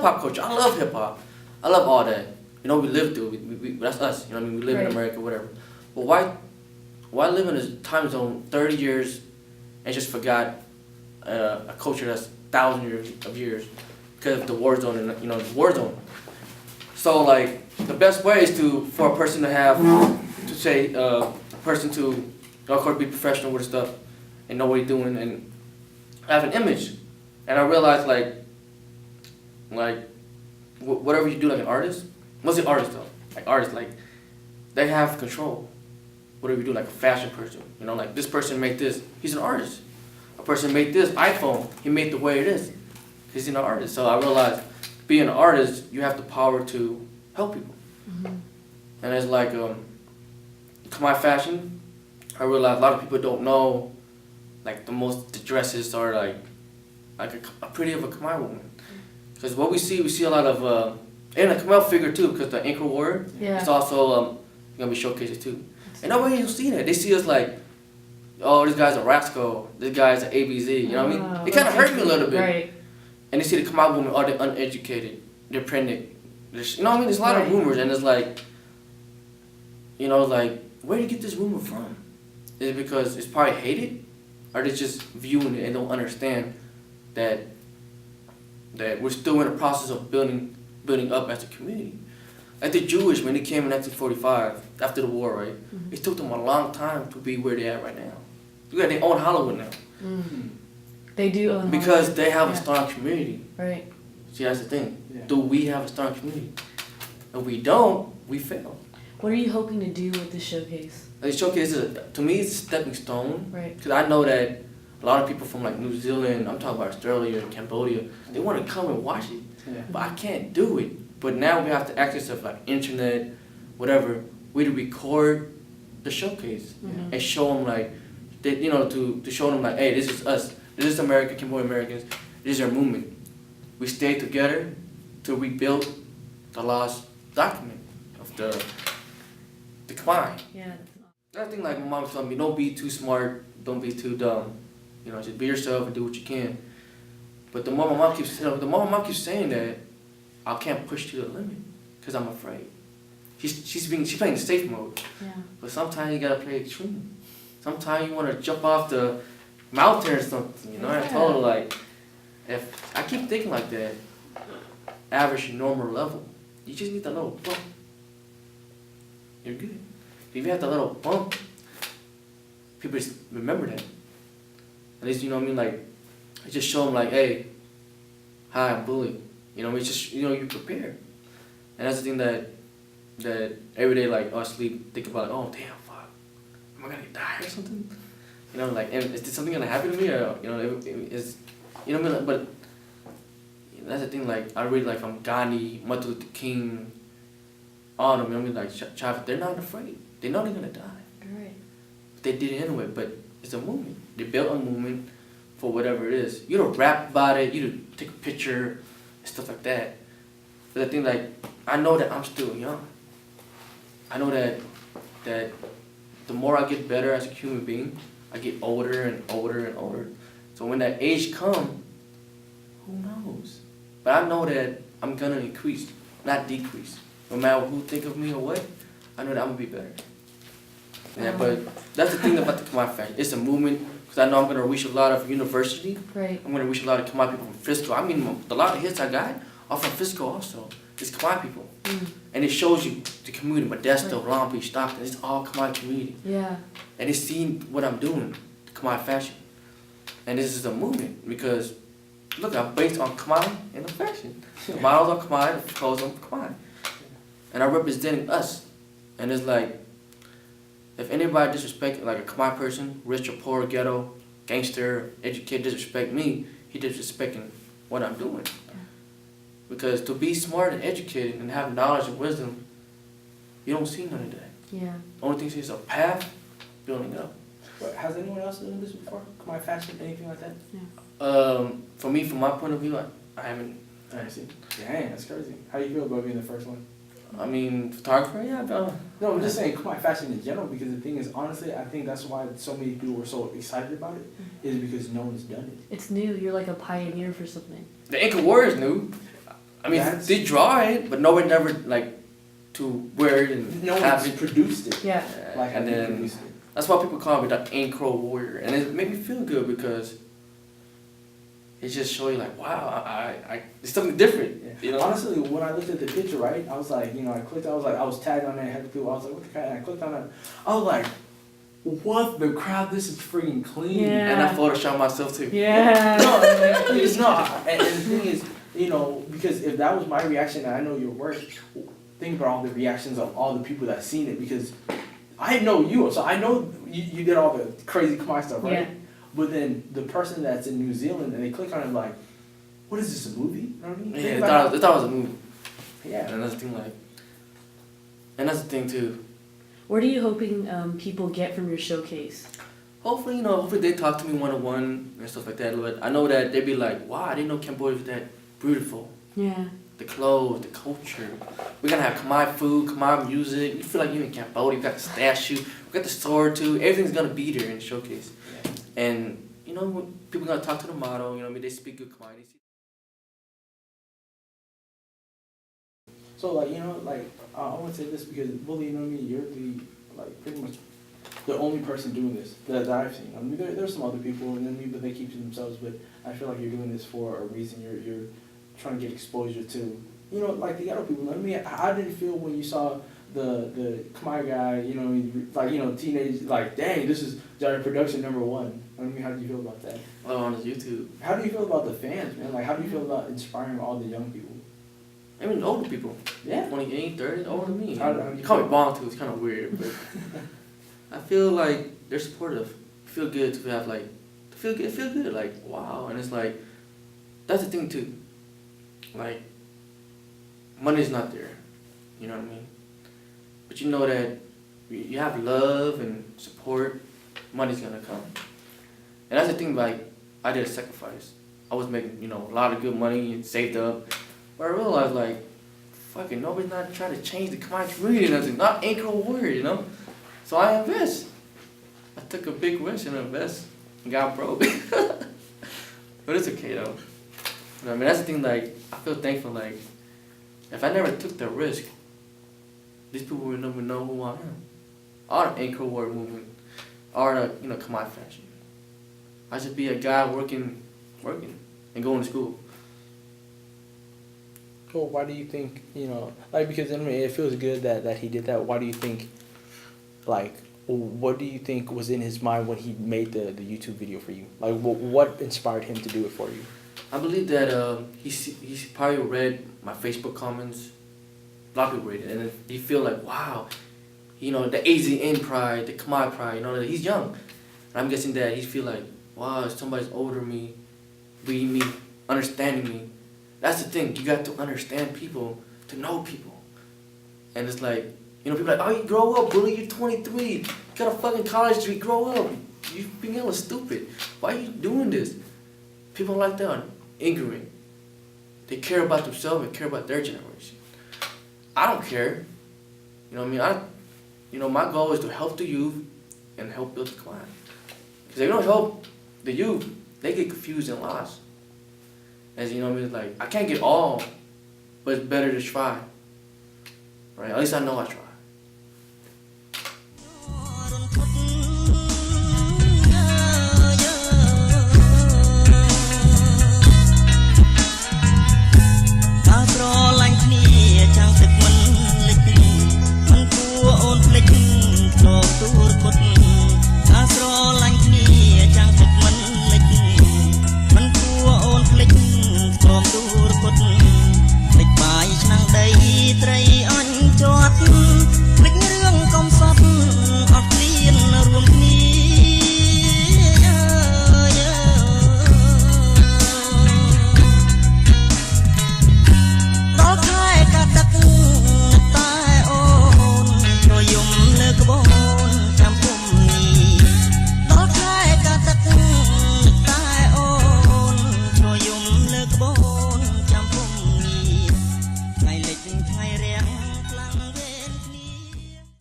pop culture. I love hip hop. I love all that. You know, we live through. That's us. You know what I mean? We live in America, whatever. But why live in a time zone 30 years and just forgot a culture that's thousands of years because of the war zone and the war zone. So like the best way is for a person to have a person to of course be professional with stuff and know what he's doing and have an image. And I realized like whatever you do like an artist, mostly artists though, like artists like they have control. Whatever you do like a fashion person, like this person made this, he's an artist. A person made this iPhone, he made the way it is. He's an artist. So I realized being an artist, you have the power to help people. Mm-hmm. And it's like Khmer fashion, I realized a lot of people don't know like the dresses are like a pretty of a Khmer woman. Because what we see a lot of, and a Khmer figure too, because the Angkor Wat, it's also going to be showcased too. And nobody will see that. They see us like, oh, this guy's a rascal, this guy's an ABZ, you know what I mean? It kind of hurt me a little bit. Right. And they see the Khmer woman, oh, they're uneducated, they're pregnant. You know what I mean? There's a lot of rumors, and it's like, like, where do you get this rumor from? Is it because it's probably hated? Or they just viewing it and don't understand that we're still in the process of building up as a community. Like the Jewish, when they came in 1945, after the war, right? Mm-hmm. It took them a long time to be where they're at right now. You got their own Hollywood now. Mm-hmm. They do own because Hollywood. They have a strong community. Right. See, that's the thing. Yeah. Do we have a strong community? If we don't, we fail. What are you hoping to do with this showcase? The showcase to me, it's a stepping stone. Right. Because I know that a lot of people from like New Zealand, I'm talking about Australia and Cambodia, they want to come and watch it. Yeah. But I can't do it. But now we have to access of like internet, whatever, way to record the showcase and show them like, to show them like, hey, this is us. This is America, Cambodian Americans. This is our movement. We stayed together to rebuild the lost document of the Khmer. Yeah. I think like my mom told me, don't be too smart, don't be too dumb. Just be yourself and do what you can. But the more my mom keeps saying that, I can't push to the limit because I'm afraid. She's playing safe mode. Yeah. But sometimes you gotta play extreme. Sometimes you want to jump off the mountain or something. Yeah. I told her like, if I keep thinking like that, average normal level, you just need that little bump. You're good. If you have that little bump, people just remember that. At least like, I just show them like, hey, hi, I'm Bulli. It's just, you prepare. And that's the thing that every day, like, I sleep, think about, oh, damn, fuck, am I gonna die or something? Like, is something gonna happen to me? Or, but that's the thing, like, I really, like, from Gandhi, Martin Luther King, all of them, like, Chavez, they're not afraid. They know they're gonna die. Right. But they did it anyway, but it's a movement. They built a movement for whatever it is. You don't rap about it, you don't take a picture, stuff like that. But the thing, like, I know that I'm still young. I know that the more I get better as a human being, I get older and older and older. So when that age comes, who knows? But I know that I'm gonna increase, not decrease. No matter who think of me or what, I know that I'm gonna be better. Yeah, but that's the thing about the Khmer fashion. It's a movement. I know I'm going to reach a lot of university. Right. I'm going to reach a lot of Khmer people from Frisco. I mean, a lot of hits I got are from Frisco also. It's Khmer people. Mm. And it shows you the community, Modesto, Long Beach, Stockton. It's all Khmer community. Yeah. And they see what I'm doing, the Khmer fashion. And this is a movement because, look, I'm based on Khmer and the fashion. The models are Khmer, the clothes are Khmer. And I'm representing us. And it's like, if anybody disrespect like a Khmer person, rich or poor, ghetto, gangster, educated, disrespect me, he disrespecting what I'm doing. Yeah. Because to be smart and educated and have knowledge and wisdom, you don't see none of that. Yeah. The only thing is a path building up. But has anyone else done this before? Khmer fashion, anything like that? Yeah. For me, from my point of view, I haven't. I see. Dang, that's crazy. How do you feel about being the first one? I mean, photographer, yeah. No, I'm just saying Khmer fashion in general, because the thing is, honestly, I think that's why so many people were so excited about it, is because no one's done it. It's new. You're like a pioneer for something. The Angkor Wat is new. I mean, That's- they draw it, but no one never like to wear it and No have one's it. produced it. Yeah. Like and I then produced it. that's why people call me the Anchor Warrior, and it made me feel good because it just show you like, wow, I it's something different. Yeah. You know? Honestly, when I looked at the picture, right, I was like, you know, I clicked. I was tagged on it. I had the people. I was like, what the crap? And I clicked on it. I was like, what the crap? This is freaking clean. Yeah. And I Photoshop myself too. Yeah. No, it's not. And the thing is, you know, because if that was my reaction, and I know your work, think about all the reactions of all the people that seen it. Because I know you, so I know you did all the crazy Khmer stuff, right? Yeah. But then the person that's in New Zealand and they click on it like, what is this, a movie? You know what I mean? Yeah, Think they about thought it was a movie. Yeah. And that's the thing, like, and that's the thing too. What are you hoping people get from your showcase? Hopefully, you know, hopefully they talk to me one-on-one and stuff like that. But I know that they'd be like, wow, I didn't know Cambodia was that beautiful. Yeah. The clothes, the culture. We're gonna have Khmer food, Khmer music. You feel like you're in Cambodia. We got the statue, we got the sword too. Everything's gonna be there in the showcase. Yeah. And you know, when people gonna talk to the model. You know, what I mean, they speak good Khmer. So like, you know, like I want to say this because Bulli, you know what I mean, you're the like pretty much the only person doing this that I've seen. I mean, there's some other people, and then but they keep to themselves. But I feel like you're doing this for a reason. You're trying to get exposure to, you know, like the other people. I mean, how did it feel when you saw the Khmer guy? You know, like, you know, teenage, like, dang, this is production number one. I mean, how did you feel about that? Oh, on his YouTube. How do you feel about the fans, man? Like, how do you feel about inspiring all the young people? I mean, older people. Yeah. 28, 30, older than me. How do You you call me feel? Bong too. It's kind of weird, but I feel like they're supportive. Feel good to have like, feel good. Like, wow, and it's like, that's the thing too. Like, money's not there. You know what I mean? But you know that you have love and support, money's gonna come. And that's the thing, like, I did a sacrifice. I was making, you know, a lot of good money and saved up. But I realized, like, fucking nobody's not trying to change the Khmer community or nothing. Not Anchor Warrior, you know? So I invest. I took a big risk and invest and got broke. But it's okay, though. You know what I mean? That's the thing, like, I feel thankful, like, if I never took the risk, these people would never know who I am. Or the Anchor Warrior movement. Or the, you know, Khmer fashion. I should be a guy working, and going to school. Well, why do you think, you know, like, because I mean, it feels good that he did that. Why do you think, like, what do you think was in his mind when he made the YouTube video for you? Like, what inspired him to do it for you? I believe that he's probably read my Facebook comments. A lot of people read it, and he feel like, wow, you know, the Asian pride, the Khmer pride, you know, that he's young. And I'm guessing that he feel like, wow, somebody's older than me, reading me, understanding me. That's the thing, you got to understand people to know people. And it's like, you know, people are like, oh, you grow up, Bulli, you're 23, you got a fucking college degree, grow up. You being hella stupid. Why are you doing this? People like that are ignorant. They care about themselves and care about their generation. I don't care. You know what I mean? My goal is to help the youth and help build the clan. Because if you don't help the youth, they get confused and lost. As you know what I mean? Like, I can't get all, but it's better to try. Right? At least I know I tried.